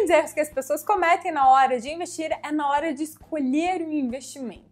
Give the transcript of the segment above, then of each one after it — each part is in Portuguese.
grandes erros que as pessoas cometem na hora de investir é na hora de escolher um investimento.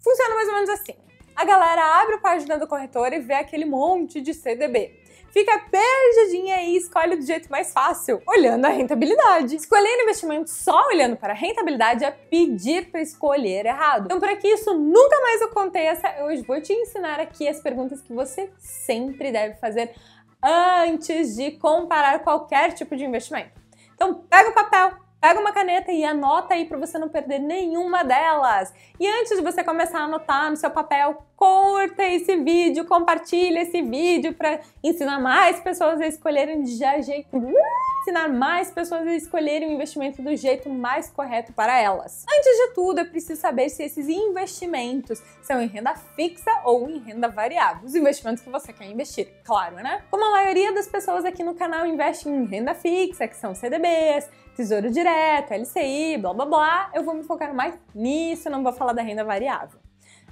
Funciona mais ou menos assim. A galera abre a página do corretor e vê aquele monte de CDB. Fica perdidinha e escolhe do jeito mais fácil, olhando a rentabilidade. Escolher investimento só olhando para a rentabilidade é pedir para escolher errado. Então, para que isso nunca mais aconteça, eu hoje vou te ensinar aqui as perguntas que você sempre deve fazer antes de comparar qualquer tipo de investimento. Então, pega o papel, pega uma caneta e anota aí para você não perder nenhuma delas. E antes de você começar a anotar no seu papel, curta esse vídeo, compartilha esse vídeo para ensinar mais pessoas a escolherem ensinar mais pessoas a escolherem o investimento do jeito mais correto para elas. Antes de tudo, é preciso saber se esses investimentos são em renda fixa ou em renda variável. Os investimentos que você quer investir, claro, né? Como a maioria das pessoas aqui no canal investe em renda fixa, que são CDBs, Tesouro Direto, LCI, blá blá blá, eu vou me focar mais nisso, não vou falar da renda variável.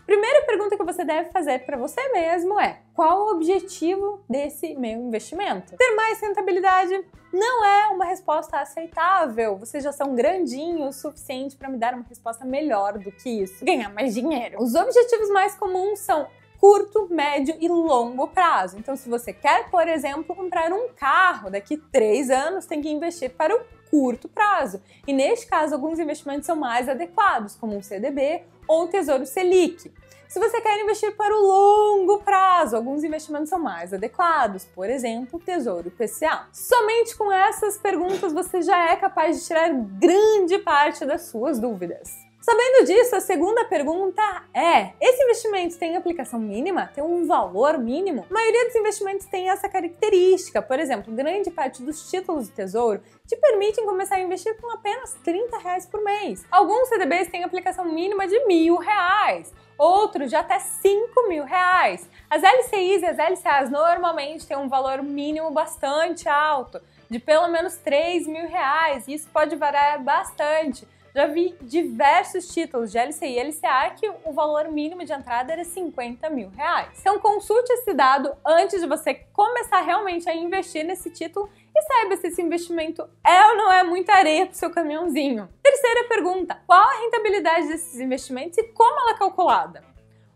Primeira pergunta que você deve fazer para você mesmo é: qual o objetivo desse meu investimento? Ter mais rentabilidade não é uma resposta aceitável. Vocês já são grandinhos o suficiente para me dar uma resposta melhor do que isso. Ganhar mais dinheiro. Os objetivos mais comuns são curto, médio e longo prazo. Então, se você quer, por exemplo, comprar um carro daqui 3 anos, tem que investir para o curto prazo. E neste caso, alguns investimentos são mais adequados, como um CDB ou um Tesouro Selic. Se você quer investir para o longo prazo, alguns investimentos são mais adequados, por exemplo, o Tesouro IPCA. Somente com essas perguntas você já é capaz de tirar grande parte das suas dúvidas. Sabendo disso, a segunda pergunta é: esse investimento tem aplicação mínima? Tem um valor mínimo? A maioria dos investimentos tem essa característica. Por exemplo, grande parte dos títulos do Tesouro te permitem começar a investir com apenas R$30 por mês. Alguns CDBs têm aplicação mínima de R$1.000, outros de até R$5.000. As LCIs e as LCAs normalmente têm um valor mínimo bastante alto, de pelo menos R$3.000, e isso pode variar bastante. Já vi diversos títulos de LCI e LCA que o valor mínimo de entrada era R$50.000. Então consulte esse dado antes de você começar realmente a investir nesse título e saiba se esse investimento é ou não é muita areia para o seu caminhãozinho. Terceira pergunta: qual a rentabilidade desses investimentos e como ela é calculada?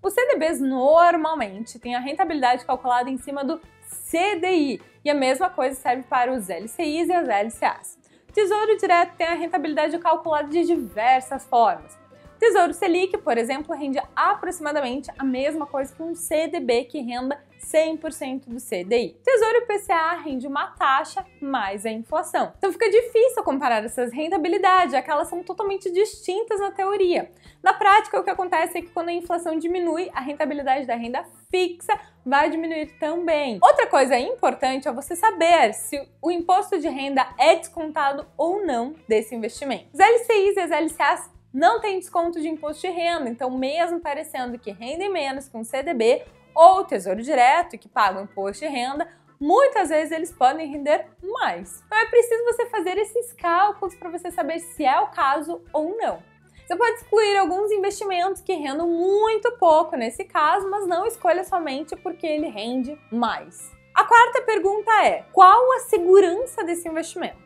Os CDBs normalmente têm a rentabilidade calculada em cima do CDI, e a mesma coisa serve para os LCIs e as LCAs. Tesouro Direto tem a rentabilidade calculada de diversas formas. Tesouro Selic, por exemplo, rende aproximadamente a mesma coisa que um CDB que renda 100% do CDI. Tesouro IPCA rende uma taxa mais a inflação. Então fica difícil comparar essas rentabilidades, já que elas são totalmente distintas na teoria. Na prática, o que acontece é que quando a inflação diminui, a rentabilidade da renda fixa vai diminuir também. Outra coisa importante é você saber se o imposto de renda é descontado ou não desse investimento. Os LCIs e as LCAs não têm desconto de imposto de renda, então mesmo parecendo que rendem menos que um CDB ou Tesouro Direto, que pagam imposto de renda, muitas vezes eles podem render mais. Então é preciso você fazer esses cálculos para você saber se é o caso ou não. Você pode excluir alguns investimentos que rendam muito pouco nesse caso, mas não escolha somente porque ele rende mais. A quarta pergunta é: qual a segurança desse investimento?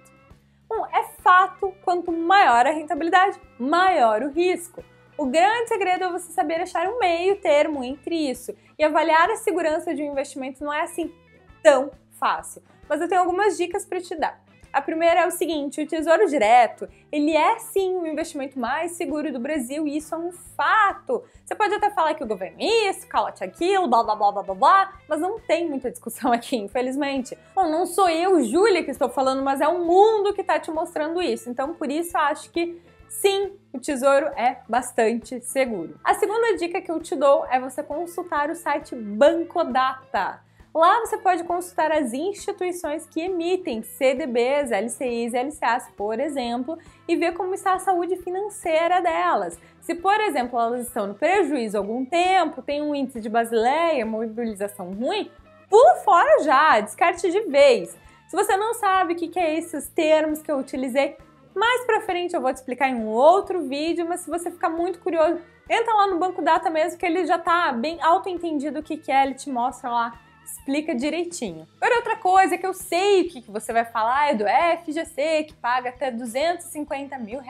Bom, é fato, quanto maior a rentabilidade, maior o risco. O grande segredo é você saber achar um meio termo entre isso, e avaliar a segurança de um investimento não é assim tão fácil, mas eu tenho algumas dicas para te dar. A primeira é o seguinte: o Tesouro Direto, ele é sim o investimento mais seguro do Brasil, e isso é um fato. Você pode até falar que o governo é isso, calote aquilo, blá blá blá blá blá blá, mas não tem muita discussão aqui, infelizmente. Bom, não sou eu, Júlia, que estou falando, mas é o mundo que está te mostrando isso. Então, por isso, eu acho que sim, o Tesouro é bastante seguro. A segunda dica que eu te dou é você consultar o site Bancodata. Lá você pode consultar as instituições que emitem CDBs, LCIs e LCAs, por exemplo, e ver como está a saúde financeira delas. Se, por exemplo, elas estão no prejuízo há algum tempo, tem um índice de Basileia, mobilização ruim, pula fora já, descarte de vez. Se você não sabe o que é esses termos que eu utilizei, mais pra frente eu vou te explicar em um outro vídeo, mas se você ficar muito curioso, entra lá no Bancodata mesmo, que ele já tá bem auto-entendido o que é, ele te mostra lá explica direitinho. Agora, outra coisa que eu sei o que você vai falar é do FGC, que paga até R$250 mil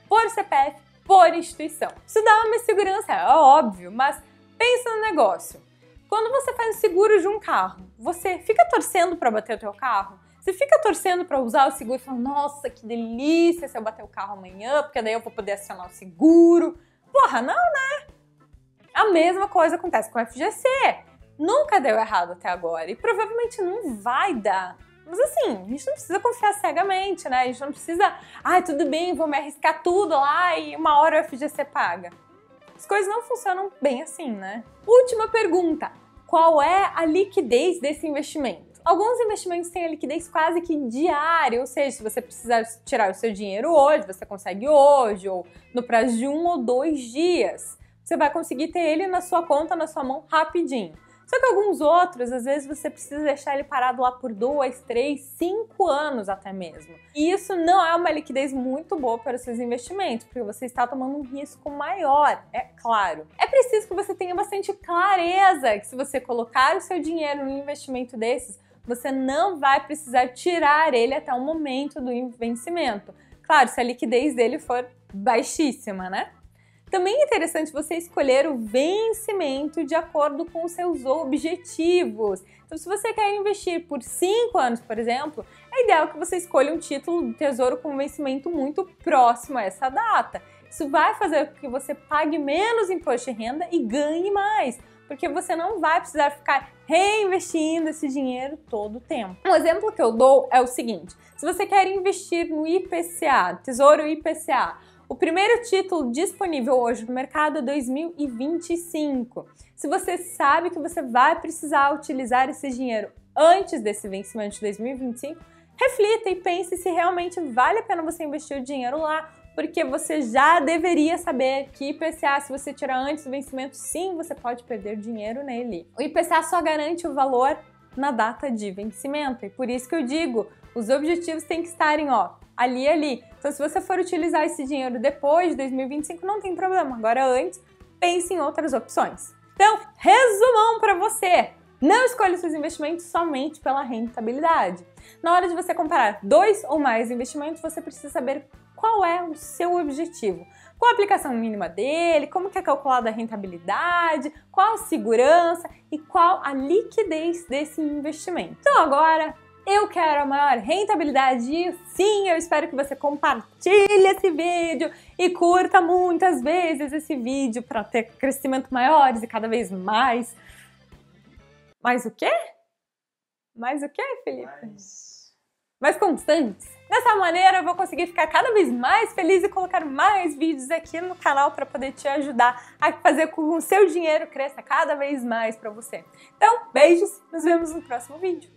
por CPF, por instituição. Isso dá uma segurança, é óbvio, mas pensa no negócio. Quando você faz o seguro de um carro, você fica torcendo para bater o teu carro? Você fica torcendo para usar o seguro e falar, nossa, que delícia se eu bater o carro amanhã, porque daí eu vou poder acionar o seguro. Porra, não, né? A mesma coisa acontece com o FGC. Nunca deu errado até agora e provavelmente não vai dar. Mas assim, a gente não precisa confiar cegamente, né? A gente não precisa, tudo bem, vou me arriscar tudo lá e uma hora o FGC paga. As coisas não funcionam bem assim, né? Última pergunta. Qual é a liquidez desse investimento? Alguns investimentos têm a liquidez quase que diária, ou seja, se você precisar tirar o seu dinheiro hoje, você consegue hoje, ou no prazo de 1 ou 2 dias. Você vai conseguir ter ele na sua conta, na sua mão, rapidinho. Só que alguns outros, às vezes você precisa deixar ele parado lá por 2, 3, 5 anos até mesmo. E isso não é uma liquidez muito boa para os seus investimentos, porque você está tomando um risco maior, é claro. É preciso que você tenha bastante clareza que se você colocar o seu dinheiro num investimento desses, você não vai precisar tirar ele até o momento do vencimento. Claro, se a liquidez dele for baixíssima, né? Também é interessante você escolher o vencimento de acordo com os seus objetivos. Então, se você quer investir por 5 anos, por exemplo, é ideal que você escolha um título do Tesouro com um vencimento muito próximo a essa data. Isso vai fazer com que você pague menos imposto de renda e ganhe mais, porque você não vai precisar ficar reinvestindo esse dinheiro todo o tempo. Um exemplo que eu dou é o seguinte: se você quer investir no IPCA, Tesouro IPCA, o primeiro título disponível hoje no mercado é 2025. Se você sabe que você vai precisar utilizar esse dinheiro antes desse vencimento de 2025, reflita e pense se realmente vale a pena você investir o dinheiro lá, porque você já deveria saber que IPCA, se você tirar antes do vencimento, sim, você pode perder dinheiro nele. O IPCA só garante o valor na data de vencimento, e por isso que eu digo, os objetivos têm que estarem, ali. Então, se você for utilizar esse dinheiro depois de 2025, não tem problema. Agora, antes, pense em outras opções. Então, resumão para você. Não escolha seus investimentos somente pela rentabilidade. Na hora de você comparar 2 ou mais investimentos, você precisa saber qual é o seu objetivo. Qual a aplicação mínima dele, como que é calculada a rentabilidade, qual a segurança e qual a liquidez desse investimento. Então, agora, eu quero a maior rentabilidade e sim, eu espero que você compartilhe esse vídeo e curta muitas vezes esse vídeo para ter crescimento maiores e cada vez mais. Mais o quê? Mais o quê, Felipe? Mais constantes. Dessa maneira eu vou conseguir ficar cada vez mais feliz e colocar mais vídeos aqui no canal para poder te ajudar a fazer com que o seu dinheiro cresça cada vez mais para você. Então, beijos, nos vemos no próximo vídeo.